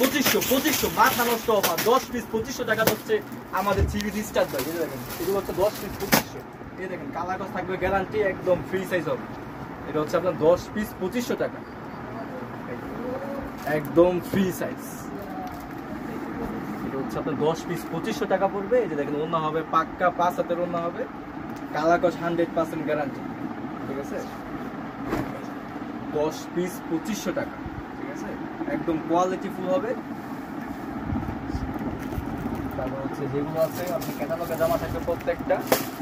2500 মাথা নষ্ট offer 10 piece 2500 টাকা হচ্ছে আমাদের সিরিজ স্টার ভাই। এই দেখেন এগুলো হচ্ছে 10 পিস 2500। এই দেখেন কালার কাজ থাকবে গ্যারান্টি, একদম ফ্রি সাইজ হবে। এটা হচ্ছে আপনার 10 পিস 2500 টাকা, একদম ফ্রি সাইজ। এটা হচ্ছে আপনার 10 পিস 2500 টাকা পড়বে। এই যে দেখেন ওন্না হবে পাক্কা 5 হাতের ওন্না হবে, কালার কাজ 100% গ্যারান্টি, ঠিক আছে। 10 পিস 2500 টাকা, ঠিক আছে, একদম কোয়ালিটি ফুল হবে। তারপর হচ্ছে যেগুলো আছে আপনি ক্যাটালগে জামা থাকবে প্রত্যেকটা,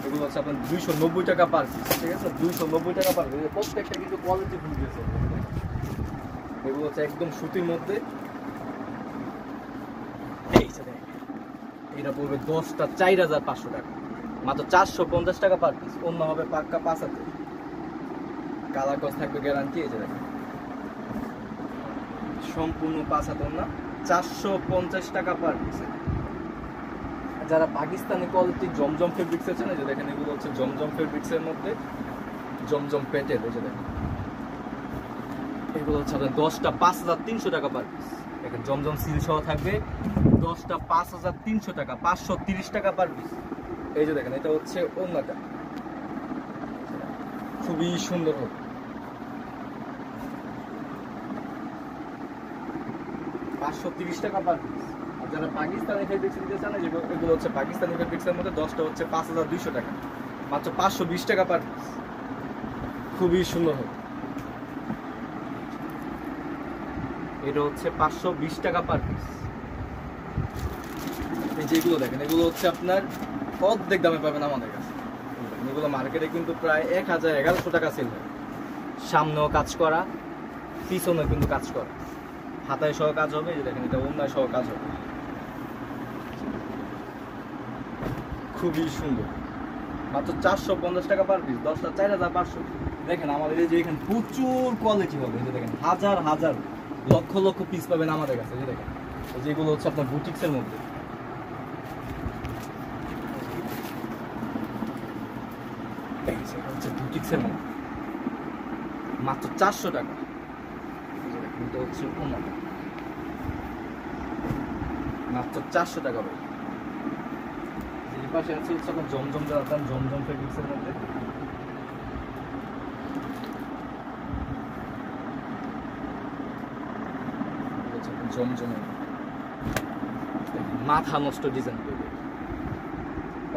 এগুলো হচ্ছে আপনার 290 টাকা পার পিস, ঠিক আছে, 290 টাকা পার পিস। প্রত্যেকটা কিন্তু কোয়ালিটি ফুল দিয়েছে। এগুলো হচ্ছে একদম সুতির মধ্যে। এটা পড়বে 10টা 4500 টাকা, মাত্র 450 টাকা পার পিস। অন্য হবে পাক্কা 5 হাতে, কালার কস থাকবে গ্যারান্টি। এই যে দেখেন সম্পূর্ণ 5 হাত ওন্না, 450 টাকা পার পিস। যারা পাকিস্তানি কোয়ালিটির জমজম ফেব্রিক্স আছে না, যে দেখেন এগুলো হচ্ছে জমজম ফেব্রিক্সের মধ্যে জমজম পেটেল। এই যে দেখেন এগুলো হচ্ছে আপনার 10টা 5300 টাকা পার পিস। দেখেন জমজম সিল সহ থাকবে, 10টা 5300 টাকা, 530 টাকা পার পিস। এই যে দেখেন এটা হচ্ছে ওন্নাটা, খুবই সুন্দর হবে। 530 টাকা পার পিস। আর যারা পাকিস্তানি ফেব্রিক্স নিতে চান, এগুলো হচ্ছে পাকিস্তানি ফেব্রিক্সের মধ্যে 10টা হচ্ছে 5200 টাকা, মাত্র 520 টাকা পার পিস, খুবই সুন্দর হবে। এটা হচ্ছে 520 টাকা পার পিস। এই যেগুলো দেখেন এগুলো হচ্ছে আপনার অর্ধেক দামে পাবেন আমাদের কাছে। এগুলো মার্কেটে কিন্তু প্রায় 1000-1100 টাকা সেল হয়। সামনেও কাজ করা, পিছনেও কিন্তু কাজ করা, হাতায় সহ কাজ হবে। এই দেখেন এটা ওন্নায় সহ কাজ হবে, খুবই সুন্দর, মাত্র 450 টাকা পার পিস, 10টা 4500। দেখেন আমাদের এই যে এখানে প্রচুর কোয়ালিটি হবে। এই যে দেখেন হাজার হাজার লক্ষ লক্ষ পিস পাবেন আমাদের কাছে। এই দেখেন যেগুলো হচ্ছে আপনার বুটিক্সের মধ্যে, হচ্ছে বুটিক্সের মধ্যে মাত্র 400 টাকা। এটা হচ্ছে মাত্র 400 টাকা ভাই। এই পাশে আছে হচ্ছে আপনার জমজম, জমজম ফেব্রিক্সের মধ্যে। জমজমের মাথা নষ্ট ডিজাইন করবে,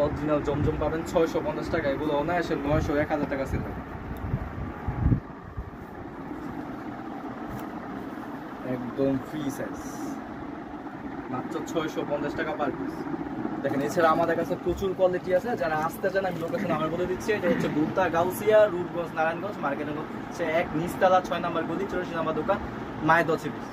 অরিজিনাল জমজম পাবেন 650 টাকা। এগুলো অনায়াসে 900-1000 টাকা সেল হবে, একদম ফ্রি সাইজ, মাত্র 650 টাকা পার পিস। দেখেন এছাড়া আমাদের কাছে প্রচুর কোয়ালিটি আছে। যারা আসতে চান আমি লোকেশন আমার বলে দিচ্ছি। এটা হচ্ছে গুপ্তা গাউসিয়া, রূপগঞ্জ, নারায়ণগঞ্জ। মার্কেটের হচ্ছে 1 নিচতলা 6 নম্বর গলি, 84 নম্বর দোকান, মায়ের 10 পিস।